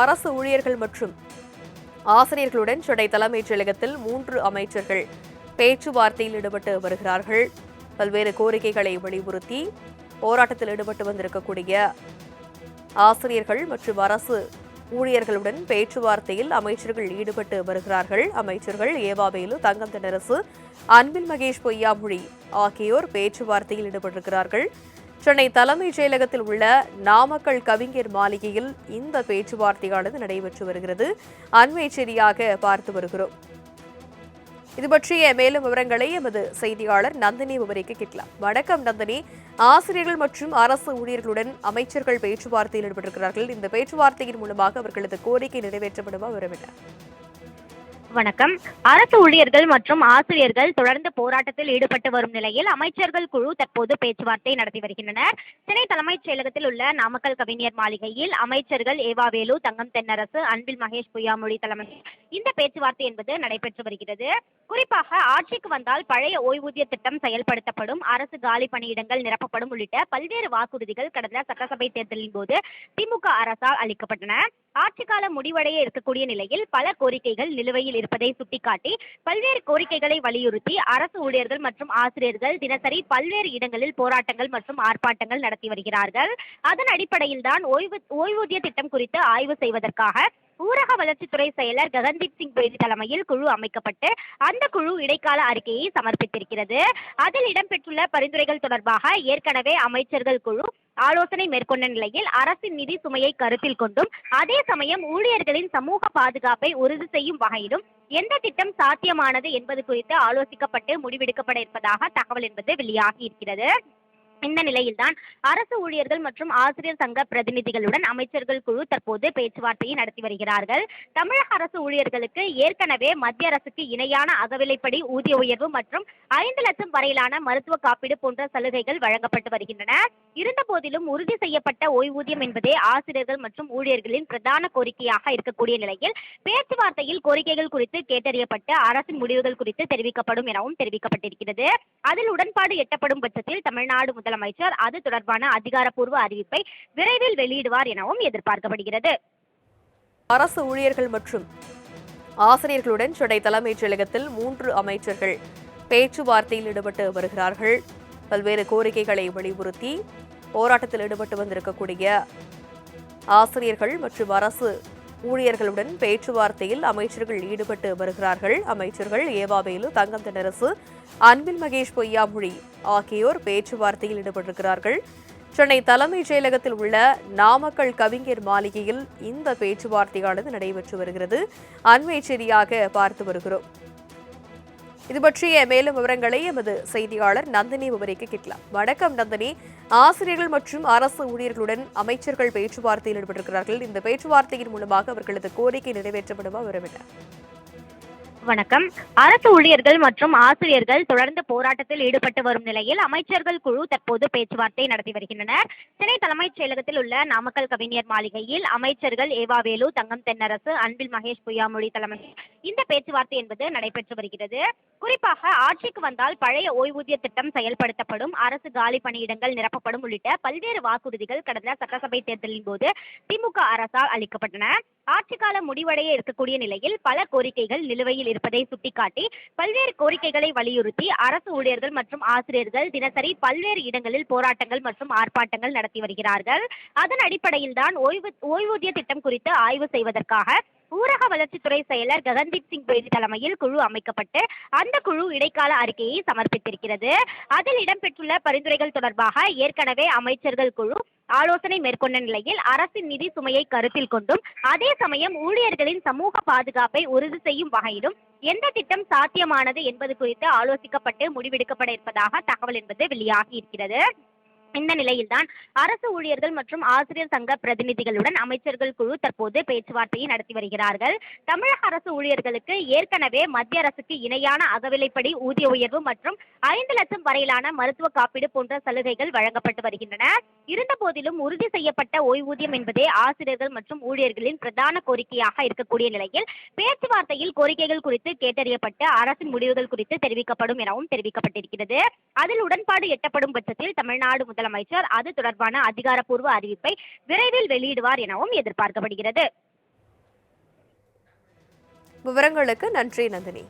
அரசு ஊழியர்கள் மற்றும் ஆசிரியர்களுடன் சென்னை தலைமைச் செயலகத்தில் 3 அமைச்சர்கள் பேச்சுவார்த்தையில் ஈடுபட்டு வருகிறார்கள். பல்வேறு கோரிக்கைகளை வலியுறுத்தி போராட்டத்தில் ஈடுபட்டு வந்திருக்கக்கூடிய ஆசிரியர்கள் மற்றும் அரசு ஊழியர்களுடன் பேச்சுவார்த்தையில் அமைச்சர்கள் ஈடுபட்டு வருகிறார்கள். அமைச்சர்கள் ஏவாவேலு, தங்கம் தென்னரசு, அன்பில் மகேஷ் பொய்யாமொழி ஆகியோர் பேச்சுவார்த்தையில் ஈடுபட்டிருக்கிறார்கள். சென்னை தலைமைச் செயலகத்தில் உள்ள நாமக்கல் கவிஞர் மாளிகையில் இந்த பேச்சுவார்த்தையானது நடைபெற்று வருகிறது. அண்மை செய்தியாக பார்த்து வருகிறோம். இது பற்றிய மேலும் விவரங்களை எமது செய்தியாளர் நந்தினி விவரிக்க கேட்கலாம். வணக்கம் நந்தினி. ஆசிரியர்கள் மற்றும் அரசு ஊழியர்களுடன் அமைச்சர்கள் பேச்சுவார்த்தையில் ஈடுபட்டிருக்கிறார்கள். இந்த பேச்சுவார்த்தையின் மூலமாக அவர்களது கோரிக்கை நிறைவேற்றப்படுமா? விவரமில்லை. வணக்கம். அரசு ஊழியர்கள் மற்றும் ஆசிரியர்கள் தொடர்ந்து போராட்டத்தில் ஈடுபட்டு வரும் நிலையில் அமைச்சர்கள் குழு தற்போது பேச்சுவார்த்தை நடத்தி வருகின்றனர். சென்னை தலைமைச் செயலகத்தில் உள்ள நாமக்கல் கவிஞர் மாளிகையில் அமைச்சர்கள் ஏவாவேலு, தங்கம் தென்னரசு, அன்பில் மகேஷ் பொய்யாமொழி தலைமையில் இந்த பேச்சுவார்த்தை என்பது நடைபெற்று வருகிறது. குறிப்பாக ஆட்சிக்கு வந்தால் பழைய ஓய்வூதிய திட்டம் செயல்படுத்தப்படும், அரசு காலி பணியிடங்கள் நிரப்பப்படும் உள்ளிட்ட பல்வேறு வாக்குறுதிகள் கடந்த சட்டசபை தேர்தலின் போது திமுக அரசால் அளிக்கப்பட்டன. ஆட்சிக்கால முடிவடைய இருக்கக்கூடிய நிலையில் பல கோரிக்கைகள் நிலுவையில் இருப்பதை சுட்டிக்காட்டி பல்வேறு கோரிக்கைகளை வலியுறுத்தி அரசு ஊழியர்கள் மற்றும் ஆசிரியர்கள் தினசரி பல்வேறு இடங்களில் போராட்டங்கள் மற்றும் ஆர்ப்பாட்டங்கள் நடத்தி வருகிறார்கள். அதன் அடிப்படையில் தான் ஓய்வூதிய திட்டம் குறித்து ஆய்வு செய்வதற்காக ஊரக வளர்ச்சித்துறை செயலர் ககன்தீப் சிங் பேடி தலைமையில் குழு அமைக்கப்பட்டு அந்த குழு இடைக்கால அறிக்கையை சமர்ப்பித்திருக்கிறது. அதில் இடம்பெற்றுள்ள பரிந்துரைகள் தொடர்பாக ஏற்கனவே அமைச்சர்கள் குழு ஆலோசனை மேற்கொண்ட நிலையில் அரசின் நிதி சுமையை கருத்தில் கொண்டும் அதே சமயம் ஊழியர்களின் சமூக பாதுகாப்பை உறுதி செய்யும் வகையிலும் எந்த திட்டம் சாத்தியமானது என்பது குறித்து ஆலோசிக்கப்பட்டு முடிவெடுக்கப்பட இருப்பதாக தகவல் என்பது வெளியாகி இருக்கிறது. இந்த நிலையில்தான் அரசு ஊழியர்கள் மற்றும் ஆசிரியர் சங்க பிரதிநிதிகளுடன் அமைச்சர்கள் குழு தற்போது பேச்சுவார்த்தையை நடத்தி வருகிறார்கள். தமிழக அரசு ஊழியர்களுக்கு ஏற்கனவே மத்திய அரசுக்கு இணையான அகவிலைப்படி ஊதிய உயர்வு மற்றும் 5 லட்சம் வரையிலான மருத்துவ காப்பீடு போன்ற சலுகைகள் வழங்கப்பட்டு வருகின்றன. இருந்த போதிலும் உறுதி செய்யப்பட்ட ஓய்வூதியம் என்பதே ஆசிரியர்கள் மற்றும் ஊழியர்களின் பிரதான கோரிக்கையாக இருக்கக்கூடிய நிலையில் பேச்சுவார்த்தையில் கோரிக்கைகள் குறித்து கேட்டறியப்பட்டு அரசின் முடிவுகள் குறித்து தெரிவிக்கப்படும் எனவும் தெரிவிக்கப்பட்டிருக்கிறது. அதில் உடன்பாடு எட்டப்படும் பட்சத்தில் தமிழ்நாடு முதலமைச்சர் அது தொடர்பான அதிகாரப்பூர்வ அறிவிப்பை விரைவில் வெளியிடுவார் எனவும் எதிர்பார்க்கப்படுகிறது. அரசு ஊழியர்கள் மற்றும் ஆசிரியர்களுடன் சென்னை தலைமைச் செயலகத்தில் 3 அமைச்சர்கள் பேச்சுவார்த்தையில் ஈடுபட்டு வருகிறார்கள். பல்வேறு கோரிக்கைகளை வலியுறுத்தி போராட்டத்தில் ஈடுபட்டு வந்திருக்கக்கூடிய ஆசிரியர்கள் மற்றும் அரசு ஊழியர்களுடன் பேச்சுவார்த்தையில் அமைச்சர்கள் ஈடுபட்டு வருகிறார்கள். அமைச்சர்கள் ஏவாவேலு, தங்கம் தென்னரசு, அன்பில் மகேஷ் பொய்யாமொழி ஆகியோர் பேச்சுவார்த்தையில் ஈடுபட்டிருக்கிறார்கள். சென்னை தலைமைச் செயலகத்தில் உள்ள நாமக்கல் கவிஞர் மாளிகையில் இந்த பேச்சுவார்த்தையானது நடைபெற்று வருகிறது. அண்மை செய்தியாக பார்த்து வருகிறோம். இது பற்றிய மேலும் விவரங்களை எமது செய்தியாளர் நந்தினி விவரிக்க கேட்கலாம். வணக்கம் நந்தினி. ஆசிரியர்கள் மற்றும் அரசு ஊழியர்களுடன் அமைச்சர்கள் பேச்சுவார்த்தையில் ஈடுபட்டிருக்கிறார்கள். இந்த பேச்சுவார்த்தையின் மூலமாக அவர்களது கோரிக்கை நிறைவேற்றப்படுமா? விவரமில்லை. வணக்கம். அரசு ஊழியர்கள் மற்றும் ஆசிரியர்கள் தொடர்ந்து போராட்டத்தில் ஈடுபட்டு வரும் நிலையில் அமைச்சர்கள் குழு தற்போது பேச்சுவார்த்தை நடத்தி வருகின்றனர். சென்னை தலைமைச் செயலகத்தில் உள்ள நாமக்கல் கவிஞர் மாளிகையில் அமைச்சர்கள் ஏவாவேலு, தங்கம் தென்னரசு, அன்பில் மகேஷ் பொய்யாமொழி தலைமையில் இந்த பேச்சுவார்த்தை என்பது நடைபெற்று வருகிறது. குறிப்பாக ஆட்சிக்கு வந்தால் பழைய ஓய்வூதிய திட்டம் செயல்படுத்தப்படும், அரசு காலி பணியிடங்கள் நிரப்பப்படும் உள்ளிட்ட பல்வேறு வாக்குறுதிகள் கடந்த சட்டசபை தேர்தலின் போது திமுக அரசால் அளிக்கப்பட்டன. ஆட்சிக்கால முடிவடைய இருக்கக்கூடிய நிலையில் பல கோரிக்கைகள் நிலுவையில் இருப்பதை சுட்டிக்காட்டி பல்வேறு கோரிக்கைகளை வலியுறுத்தி அரசு ஊழியர்கள் மற்றும் ஆசிரியர்கள் தினசரி பல்வேறு இடங்களில் போராட்டங்கள் மற்றும் ஆர்ப்பாட்டங்கள் நடத்தி வருகிறார்கள். அதன் அடிப்படையில் தான் ஓய்வூதிய திட்டம் குறித்து ஆய்வு செய்வதற்காக ஊரக வளர்ச்சித்துறை செயலர் ககன்தீப் சிங் பேடி தலைமையில் குழு அமைக்கப்பட்டு அந்த குழு இடைக்கால அறிக்கையை சமர்ப்பித்திருக்கிறது. அதில் இடம்பெற்றுள்ள பரிந்துரைகள் தொடர்பாக ஏற்கனவே அமைச்சர்கள் குழு ஆலோசனை மேற்கொண்ட நிலையில் அரசின் நிதி சுமையை கருத்தில் கொண்டும் அதே சமயம் ஊழியர்களின் சமூக பாதுகாப்பை உறுதி செய்யும் வகையிலும் எந்த திட்டம் சாத்தியமானது என்பது குறித்து ஆலோசிக்கப்பட்டு முடிவெடுக்கப்பட இருப்பதாக தகவல் என்பது வெளியாகி இருக்கிறது. இந்த நிலையில்தான் அரசு ஊழியர்கள் மற்றும் ஆசிரியர் சங்க பிரதிநிதிகளுடன் அமைச்சர்கள் குழு தற்போது பேச்சுவார்த்தையை நடத்தி வருகிறார்கள். தமிழக அரசு ஊழியர்களுக்கு ஏற்கனவே மத்திய அரசுக்கு இணையான அகவிலைப்படி ஊதிய உயர்வு மற்றும் 5 லட்சம் வரையிலான மருத்துவ காப்பீடு போன்ற சலுகைகள் வழங்கப்பட்டு வருகின்றன. இருந்த போதிலும் உறுதி செய்யப்பட்ட ஓய்வூதியம் என்பதே ஆசிரியர்கள் மற்றும் ஊழியர்களின் பிரதான கோரிக்கையாக இருக்கக்கூடிய நிலையில் பேச்சுவார்த்தையில் கோரிக்கைகள் குறித்து கேட்டறியப்பட்டு அரசின் முடிவுகள் குறித்து தெரிவிக்கப்படும் எனவும் தெரிவிக்கப்பட்டிருக்கிறது. அதில் உடன்பாடு எட்டப்படும் பட்சத்தில் தமிழ்நாடு முதலமைச்சர் அது தொடர்பான அதிகாரப்பூர்வ அறிவிப்பை விரைவில் வெளியிடுவார் எனவும் எதிர்பார்க்கப்படுகிறது. விவரங்களுக்கு நன்றி நந்தினி.